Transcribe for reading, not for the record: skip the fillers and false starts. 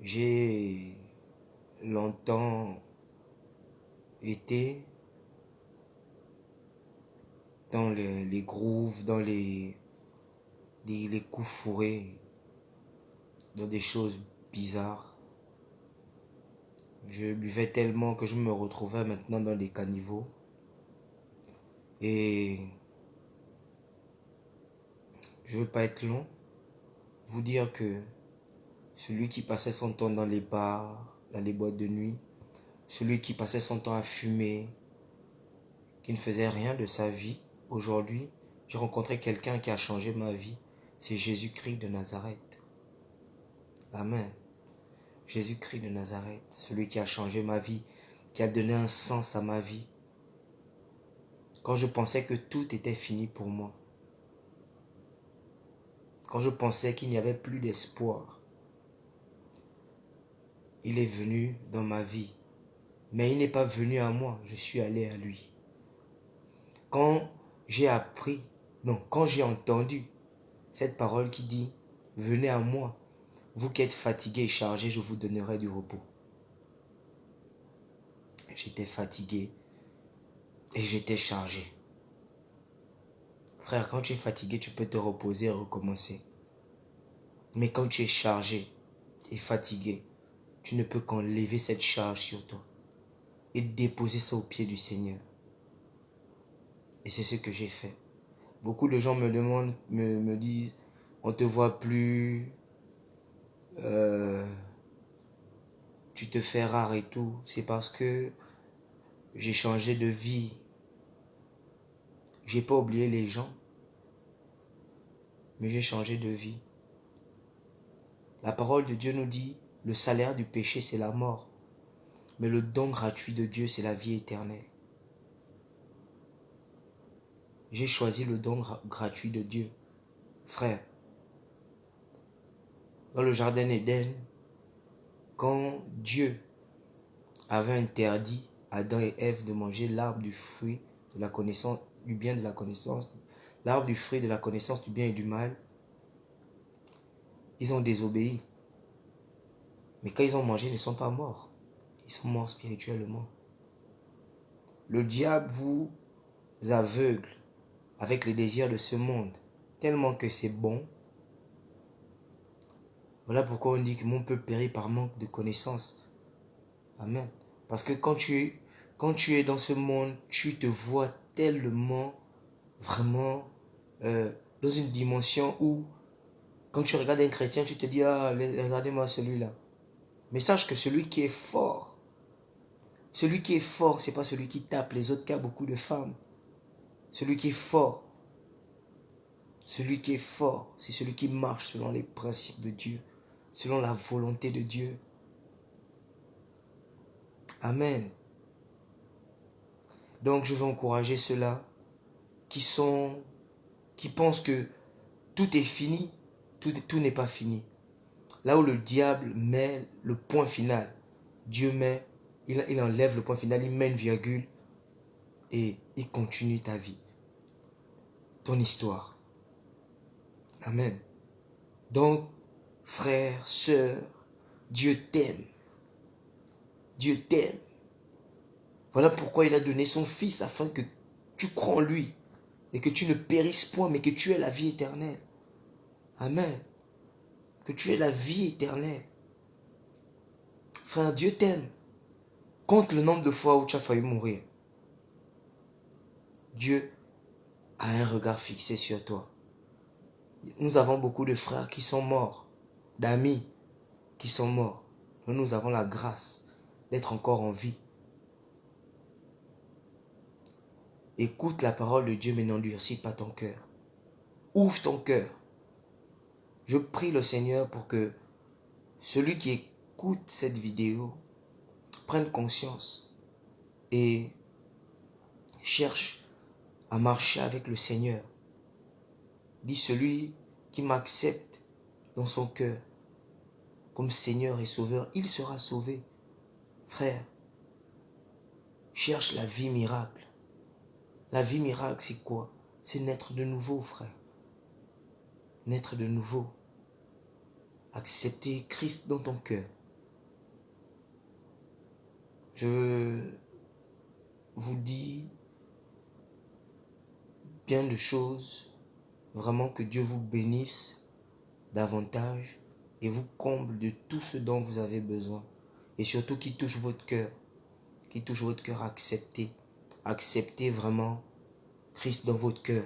J'ai longtemps été dans les grooves, dans les coups fourrés, dans des choses bizarres. Je buvais tellement que je me retrouvais maintenant dans des caniveaux. Et je veux pas être long, vous dire que celui qui passait son temps dans les bars, dans les boîtes de nuit, celui qui passait son temps à fumer, qui ne faisait rien de sa vie, aujourd'hui, j'ai rencontré quelqu'un qui a changé ma vie. C'est Jésus-Christ de Nazareth. Amen. Jésus-Christ de Nazareth, celui qui a changé ma vie, qui a donné un sens à ma vie. Quand je pensais que tout était fini pour moi, quand je pensais qu'il n'y avait plus d'espoir, il est venu dans ma vie. Mais il n'est pas venu à moi, je suis allé à lui. Quand j'ai appris, non, quand j'ai entendu cette parole qui dit, venez à moi, vous qui êtes fatigués et chargés, je vous donnerai du repos. J'étais fatigué et j'étais chargé. Frère, quand tu es fatigué, tu peux te reposer et recommencer. Mais quand tu es chargé et fatigué, tu ne peux qu'enlever cette charge sur toi et déposer ça au pied du Seigneur. Et c'est ce que j'ai fait. Beaucoup de gens me demandent, me disent, on te voit plus, tu te fais rare et tout. C'est parce que j'ai changé de vie. J'ai pas oublié les gens, mais j'ai changé de vie. La parole de Dieu nous dit, le salaire du péché c'est la mort, mais le don gratuit de Dieu c'est la vie éternelle. J'ai choisi le don gratuit de Dieu. Frère, dans le jardin d'Éden, quand Dieu avait interdit à Adam et Ève de manger l'arbre du fruit de la connaissance, du bien et de la connaissance, l'arbre du fruit de la connaissance du bien et du mal, ils ont désobéi. Mais quand ils ont mangé, ils ne sont pas morts. Ils sont morts spirituellement. Le diable vous aveugle avec les désirs de ce monde, tellement que c'est bon. Voilà pourquoi on dit que mon peuple périt par manque de connaissance. Amen. Parce que quand tu es dans ce monde, tu te vois tellement, vraiment, dans une dimension où, quand tu regardes un chrétien, tu te dis, ah, regardez-moi celui-là. Mais sache que celui qui est fort, c'est pas celui qui tape les autres qui a beaucoup de femmes. Celui qui est fort, c'est celui qui marche selon les principes de Dieu, selon la volonté de Dieu. Amen. Donc je veux encourager ceux-là qui pensent que tout est fini, tout n'est pas fini. Là où le diable met le point final, Dieu il enlève le point final, il met une virgule et il continue ta vie, ton histoire. Amen. Donc, frère, sœur, Dieu t'aime. Dieu t'aime. Voilà pourquoi il a donné son Fils afin que tu crois en lui et que tu ne périsses point, mais que tu aies la vie éternelle. Amen. Que tu aies la vie éternelle. Frère, Dieu t'aime. Compte le nombre de fois où tu as failli mourir. Dieu a un regard fixé sur toi. Nous avons beaucoup de frères qui sont morts, d'amis qui sont morts. Nous avons la grâce d'être encore en vie. Écoute la parole de Dieu, mais n'endurcis pas ton cœur. Ouvre ton cœur. Je prie le Seigneur pour que celui qui écoute cette vidéo prenne conscience et cherche à marcher avec le Seigneur. Dis celui qui m'accepte dans son cœur comme Seigneur et Sauveur, il sera sauvé. Frère, cherche la vie miracle. La vie miracle, c'est quoi? C'est naître de nouveau, frère. Naître de nouveau. Accepter Christ dans ton cœur. Je vous dis bien de choses. Vraiment que Dieu vous bénisse davantage et vous comble de tout ce dont vous avez besoin. Et surtout qui touche votre cœur. Qui touche votre cœur, acceptez. Acceptez vraiment Christ dans votre cœur.